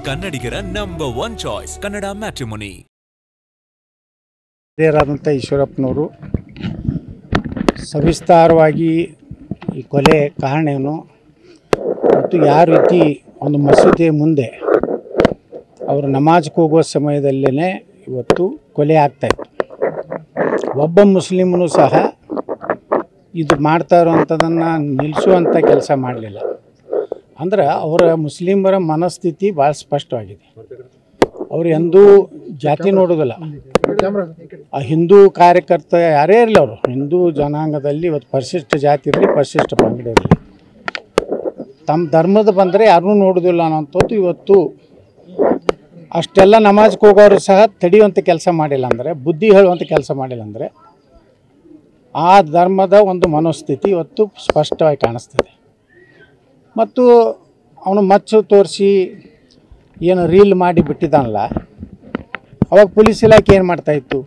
ಕನ್ನಡಿಗರ number 1 choice Kannada matrimony. ಹಿರಿಯರಾದಂಥ ಈಶ್ವರಪ್ಪನವರು ಸವಿಸ್ತಾರವಾಗಿ ಈ ಕೊಲೆ ಕಾರಣವೇನು ಮತ್ತು ಯಾವ ರೀತಿ ಒಂದು ಮಸೀದಿಯ ಮುಂದೆ ಅವರು ನಮಾಜ್ಗೆ ಹೋಗುವ ಸಮಯದಲ್ಲೇ ಇವತ್ತು ಕೊಲೆ ಆಗ್ತಾಯಿತ್ತು. ಒಬ್ಬ ಮುಸ್ಲಿಮನು ಸಹ ಇದು ಮಾಡ್ತಾ ಇರುವಂಥದ್ದನ್ನು ನಿಲ್ಲಿಸುವಂಥ ಕೆಲಸ ಮಾಡಲಿಲ್ಲ. ಅಂದ್ರೆ ಅವರ ಮುಸ್ಲಿಮರ ಮನಸ್ಥಿತಿ ಭಾಳ ಸ್ಪಷ್ಟವಾಗಿದೆ. ಅವರು ಎಂದೂ ಜಾತಿ ನೋಡೋದಿಲ್ಲ. ಆ ಹಿಂದೂ ಕಾರ್ಯಕರ್ತ ಯಾರೇ ಇರಲಿ, ಅವರು ಹಿಂದೂ ಜನಾಂಗದಲ್ಲಿ ಇವತ್ತು ಪರಿಶಿಷ್ಟ ಜಾತಿ ಇರಲಿ, ಪರಿಶಿಷ್ಟ ಪಂಗಡ ಇರಲಿ, ತಮ್ಮ ಧರ್ಮದ ಬಂದರೆ ಯಾರೂ ನೋಡೋದಿಲ್ಲ ಅನ್ನೋಂಥದ್ದು ಇವತ್ತು. ಅಷ್ಟೆಲ್ಲ ನಮಾಜ್ಗೆ ಹೋಗೋರು ಸಹ ತಡೆಯುವಂಥ ಕೆಲಸ ಮಾಡಿಲ್ಲ ಅಂದರೆ, ಬುದ್ಧಿ ಹೇಳುವಂಥ ಕೆಲಸ ಮಾಡಿಲ್ಲ ಅಂದರೆ, ಆ ಧರ್ಮದ ಒಂದು ಮನೋಸ್ಥಿತಿ ಇವತ್ತು ಸ್ಪಷ್ಟವಾಗಿ ಕಾಣಿಸ್ತದೆ. ಮತ್ತು ಅವನು ಮಚ್ಚು ತೋರಿಸಿ ಏನು ರೀಲ್ ಮಾಡಿ ಬಿಟ್ಟಿದ್ದಾನಲ್ಲ, ಅವಾಗ ಪೊಲೀಸ್ ಇಲಾಖೆ ಏನು ಮಾಡ್ತಾಯಿತ್ತು?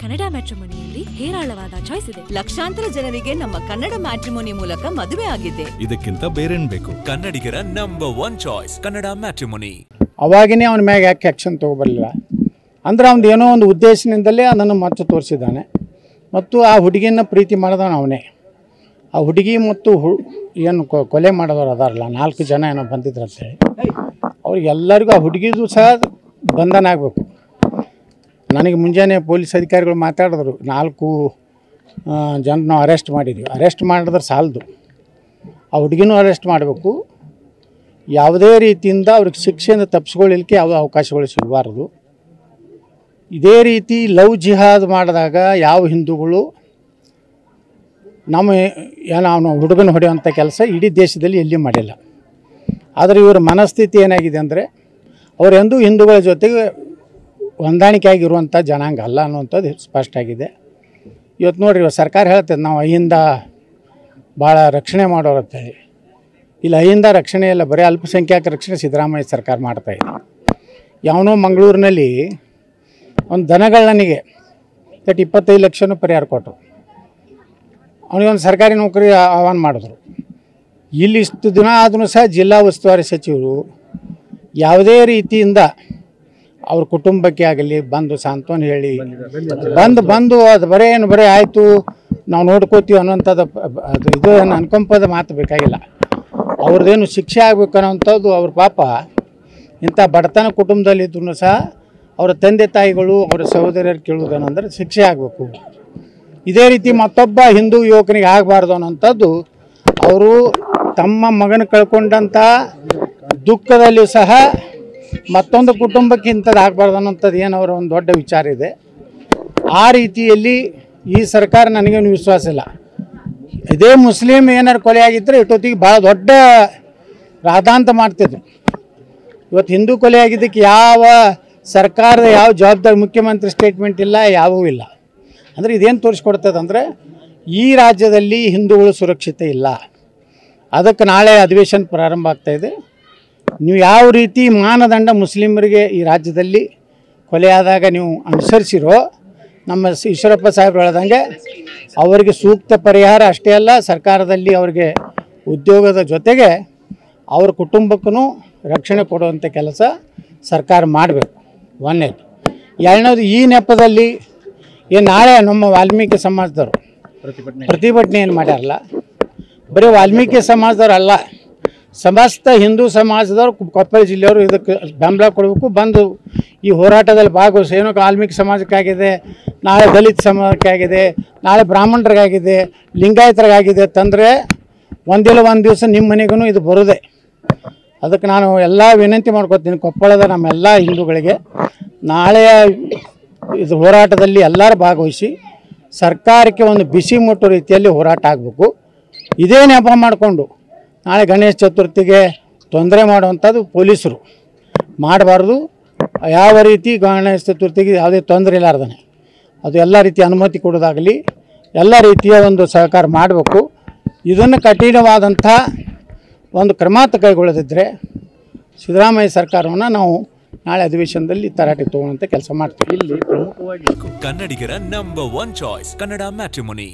ಕನ್ನಡ ಮ್ಯಾಟ್ರಿಮೋನಿಯಲ್ಲಿ ಹೇರಾಳವಾದ ಚಾಯ್ಸ್ ಇದೆ. ಲಕ್ಷಾಂತರ ಜನರಿಗೆ ನಮ್ಮ ಕನ್ನಡ ಮ್ಯಾಟ್ರಿಮೋನಿ ಮೂಲಕ ಮದುವೆ ಆಗಿದೆ. ಇದಕ್ಕಿಂತ ಬೇರೇನ್ ಬೇಕು? ಕನ್ನಡಿಗರ ನಂಬರ್ 1 ಚಾಯ್ಸ್ ಕನ್ನಡ ಮ್ಯಾಟ್ರಿಮೋನಿ. ಅವಾಗಿನೇ ಅವನ ಮ್ಯಾಗ ಯಾಕೆ ಆ್ಯಕ್ಷನ್ ತೊಗೊಬರಲಿಲ್ಲ ಅಂದ್ರೆ ಅವ್ನು ಏನೋ ಒಂದು ಉದ್ದೇಶದಿಂದಲೇ ಅದನ್ನು ಮಚ್ಚು ತೋರಿಸಿದ್ದಾನೆ. ಮತ್ತು ಆ ಹುಡುಗಿನ ಪ್ರೀತಿ ಮಾಡಿದವನು ಅವನೇ. ಆ ಹುಡುಗಿ ಮತ್ತು ಏನು ಕೊಲೆ ಮಾಡೋರು ಅದಾರಲ್ಲ, 4 ಜನ ಏನೋ ಬಂದಿದ್ರಂತೇಳಿ, ಅವ್ರಿಗೆಲ್ಲರಿಗೂ ಆ ಹುಡುಗಿದು ಸಹ ಬಂಧನ ಆಗಬೇಕು. ನನಗೆ ಮುಂಜಾನೆ ಪೊಲೀಸ್ ಅಧಿಕಾರಿಗಳು ಮಾತಾಡಿದ್ರು, 4 ಜನ ನಾವು ಅರೆಸ್ಟ್ ಮಾಡಿದ್ವಿ. ಅರೆಸ್ಟ್ ಮಾಡಿದ್ರೆ ಸಾಲದು, ಆ ಹುಡುಗಿನೂ ಅರೆಸ್ಟ್ ಮಾಡಬೇಕು. ಯಾವುದೇ ರೀತಿಯಿಂದ ಅವ್ರಿಗೆ ಶಿಕ್ಷೆಯಿಂದ ತಪ್ಪಿಸ್ಕೊಳ್ಳಲಿಕ್ಕೆ ಯಾವುದೇ ಅವಕಾಶಗಳು ಸಿಗಬಾರ್ದು. ಇದೇ ರೀತಿ ಲವ್ ಜಿಹಾದ್ ಮಾಡಿದಾಗ ಯಾವ ಹಿಂದೂಗಳು ನಮ್ಮ ಏನೋ ಅವನು ಹುಡುಗನ ಹೊಡೆಯುವಂಥ ಕೆಲಸ ಇಡೀ ದೇಶದಲ್ಲಿ ಎಲ್ಲಿ ಮಾಡಿಲ್ಲ. ಆದರೆ ಇವರ ಮನಸ್ಥಿತಿ ಏನಾಗಿದೆ ಅಂದರೆ, ಅವರು ಎಂದೂ ಹಿಂದೂಗಳ ಜೊತೆಗೆ ಹೊಂದಾಣಿಕೆ ಆಗಿರುವಂಥ ಜನಾಂಗ ಅಲ್ಲ ಅನ್ನುವಂಥದ್ದು ಸ್ಪಷ್ಟ ಆಗಿದೆ. ಇವತ್ತು ನೋಡಿರಿ, ಸರ್ಕಾರ ಹೇಳ್ತದೆ ನಾವು ಅಹಿಂದ ಭಾಳ ರಕ್ಷಣೆ ಮಾಡೋರು ಅಂತೇಳಿ. ಇಲ್ಲಿ ಅಹಿಂದ ರಕ್ಷಣೆ ಎಲ್ಲ, ಬರೀ ಅಲ್ಪಸಂಖ್ಯಾತ ರಕ್ಷಣೆ ಸಿದ್ದರಾಮಯ್ಯ ಸರ್ಕಾರ ಮಾಡ್ತಾಯಿದೆ. ಯಾವನೋ ಮಂಗಳೂರಿನಲ್ಲಿ ಒಂದು ದನಗಳನಿಗೆ 25 ಲಕ್ಷನೂ ಪರಿಹಾರ ಕೊಟ್ಟರು. ಅವನಿಗೊಂದು ಸರ್ಕಾರಿ ನೌಕರಿ ಆಹ್ವಾನ ಮಾಡಿದ್ರು. ಇಲ್ಲಿ ಇಷ್ಟು ದಿನ ಆದರೂ ಸಹ ಜಿಲ್ಲಾ ಉಸ್ತುವಾರಿ ಸಚಿವರು ಯಾವುದೇ ರೀತಿಯಿಂದ ಅವ್ರ ಕುಟುಂಬಕ್ಕೆ ಆಗಲಿ ಬಂದು ಸಾಂತ್ವನ ಹೇಳಿ ಬಂದು ಅದು ಬರೀ ಆಯಿತು ನಾವು ನೋಡ್ಕೋತೀವಿ ಅನ್ನೋಂಥದ್ದು ಅದು ಇದು ಅನ್ಕೊಂಪದ ಮಾತು ಬೇಕಾಗಿಲ್ಲ. ಅವ್ರದ್ದೇನು ಶಿಕ್ಷೆ ಆಗಬೇಕು ಅನ್ನೋಂಥದ್ದು. ಅವ್ರ ಪಾಪ ಇಂಥ ಬಡತನ ಕುಟುಂಬದಲ್ಲಿದ್ರೂ ಸಹ ಅವರ ತಂದೆ ತಾಯಿಗಳು ಅವರ ಸಹೋದರರು ಕೇಳುವುದೇನೆಂದರೆ ಶಿಕ್ಷೆ ಆಗಬೇಕು. ಇದೇ ರೀತಿ ಮತ್ತೊಬ್ಬ ಹಿಂದೂ ಯುವಕನಿಗೆ ಆಗಬಾರ್ದು ಅನ್ನೋಂಥದ್ದು. ಅವರು ತಮ್ಮ ಮಗನ ಕಳ್ಕೊಂಡಂಥ ದುಃಖದಲ್ಲಿ ಸಹ ಮತ್ತೊಂದು ಕುಟುಂಬಕ್ಕೆ ಇಂಥದ್ದು ಆಗಬಾರ್ದು ಅನ್ನೋಂಥದ್ದು ಏನು ಅವರ ಒಂದು ದೊಡ್ಡ ವಿಚಾರ ಇದೆ. ಆ ರೀತಿಯಲ್ಲಿ ಈ ಸರ್ಕಾರ ನನಗೇನು ವಿಶ್ವಾಸ ಇಲ್ಲ. ಇದೇ ಮುಸ್ಲಿಮ್ ಏನಾರು ಕೊಲೆ ಆಗಿದ್ದರೆ ಇಷ್ಟೊತ್ತಿಗೆ ಭಾಳ ದೊಡ್ಡ ರಾದಾಂತ ಮಾಡ್ತಿದ್ರು. ಇವತ್ತು ಹಿಂದೂ ಕೊಲೆ ಆಗಿದ್ದಕ್ಕೆ ಯಾವ ಸರ್ಕಾರದ ಯಾವ ಜವಾಬ್ದಾರಿ, ಮುಖ್ಯಮಂತ್ರಿ ಸ್ಟೇಟ್ಮೆಂಟ್ ಇಲ್ಲ, ಯಾವುವೂ ಇಲ್ಲ. ಅಂದರೆ ಇದೇನು ತೋರಿಸ್ಕೊಡ್ತದೆ ಅಂದರೆ, ಈ ರಾಜ್ಯದಲ್ಲಿ ಹಿಂದೂಗಳು ಸುರಕ್ಷಿತ ಇಲ್ಲ. ಅದಕ್ಕೆ ನಾಳೆ ಅಧಿವೇಶನ ಪ್ರಾರಂಭ ಆಗ್ತಾಯಿದೆ. ನೀವು ಯಾವ ರೀತಿ ಮಾನದಂಡ ಮುಸ್ಲಿಮರಿಗೆ ಈ ರಾಜ್ಯದಲ್ಲಿ ಕೊಲೆಯಾದಾಗ ನೀವು ಅನುಸರಿಸಿರೋ, ನಮ್ಮ ಈಶ್ವರಪ್ಪ ಸಾಹೇಬ್ರು ಹೇಳ್ದಂಗೆ ಅವರಿಗೆ ಸೂಕ್ತ ಪರಿಹಾರ ಅಷ್ಟೇ ಅಲ್ಲ, ಸರ್ಕಾರದಲ್ಲಿ ಅವರಿಗೆ ಉದ್ಯೋಗದ ಜೊತೆಗೆ ಅವ್ರ ಕುಟುಂಬಕ್ಕೂ ರಕ್ಷಣೆ ಕೊಡುವಂಥ ಕೆಲಸ ಸರ್ಕಾರ ಮಾಡಬೇಕು. ಒಂದನೇದು. ಎರಡನೇದು, ಈ ನೆಪದಲ್ಲಿ ನಾಳೆ ನಮ್ಮ ವಾಲ್ಮೀಕಿ ಸಮಾಜದವರು ಪ್ರತಿಭಟನೆ ಏನು ಮಾಡ್ಯಾರಲ್ಲ, ಬರೀ ವಾಲ್ಮೀಕಿ ಸಮಾಜದವ್ರು ಅಲ್ಲ, ಸಮಸ್ತ ಹಿಂದೂ ಸಮಾಜದವ್ರು ಕೊಪ್ಪಳ ಜಿಲ್ಲೆಯವರು ಇದಕ್ಕೆ ಬೆಂಬಲ ಕೊಡಬೇಕು. ಬಂದು ಈ ಹೋರಾಟದಲ್ಲಿ ಭಾಗವಹಿಸಿ, ಏನೋ ವಾಲ್ಮೀಕಿ ಸಮಾಜಕ್ಕಾಗಿದೆ, ನಾಳೆ ದಲಿತ ಸಮಾಜಕ್ಕಾಗಿದೆ, ನಾಳೆ ಬ್ರಾಹ್ಮಣರಿಗಾಗಿದೆ, ಲಿಂಗಾಯತರಿಗಾಗಿದೆ ತಂದರೆ ಒಂದಿಲ್ಲ ಒಂದು ದಿವಸ ನಿಮ್ಮ ಮನೆಗೂ ಇದು ಬರೋದೆ. ಅದಕ್ಕೆ ನಾನು ಎಲ್ಲ ವಿನಂತಿ ಮಾಡ್ಕೊತೀನಿ, ಕೊಪ್ಪಳದ ನಮ್ಮೆಲ್ಲ ಹಿಂದೂಗಳಿಗೆ ನಾಳೆಯ ಇದು ಹೋರಾಟದಲ್ಲಿ ಎಲ್ಲರೂ ಭಾಗವಹಿಸಿ ಸರ್ಕಾರಕ್ಕೆ ಒಂದು ಬಿಸಿ ಮುಟ್ಟೋ ರೀತಿಯಲ್ಲಿ ಹೋರಾಟ ಆಗಬೇಕು. ಇದೇ ನೆಪ ಮಾಡಿಕೊಂಡು ನಾಳೆ ಗಣೇಶ ಚತುರ್ಥಿಗೆ ತೊಂದರೆ ಮಾಡುವಂಥದ್ದು ಪೊಲೀಸರು ಮಾಡಬಾರ್ದು. ಯಾವ ರೀತಿ ಗಣೇಶ ಚತುರ್ಥಿಗೆ ಯಾವುದೇ ತೊಂದರೆ ಇಲ್ಲಾರ್ದಾನೆ ಅದು ಎಲ್ಲ ರೀತಿಯ ಅನುಮತಿ ಕೊಡೋದಾಗಲಿ ಎಲ್ಲ ರೀತಿಯ ಒಂದು ಸಹಕಾರ ಮಾಡಬೇಕು. ಇದನ್ನು ಕಠಿಣವಾದಂಥ ಒಂದು ಕ್ರಮ ಕೈಗೊಳ್ಳದಿದ್ದರೆ ಸಿದ್ದರಾಮಯ್ಯ ಸರ್ಕಾರವನ್ನು ನಾವು ನಾಳೆ ಅಧಿವೇಶನದಲ್ಲಿ ತರಾಟೆ ತಗೊಳ್ಳುವಂಥ ಕೆಲಸ ಮಾಡ್ತೀವಿ. ಇಲ್ಲಿ ಪ್ರಮುಖವಾಗಿ ಕನ್ನಡಿಗರ ನಂಬರ್ 1 ಚಾಯ್ಸ್ ಕನ್ನಡ ಮ್ಯಾಟ್ರಿಮೋನಿ.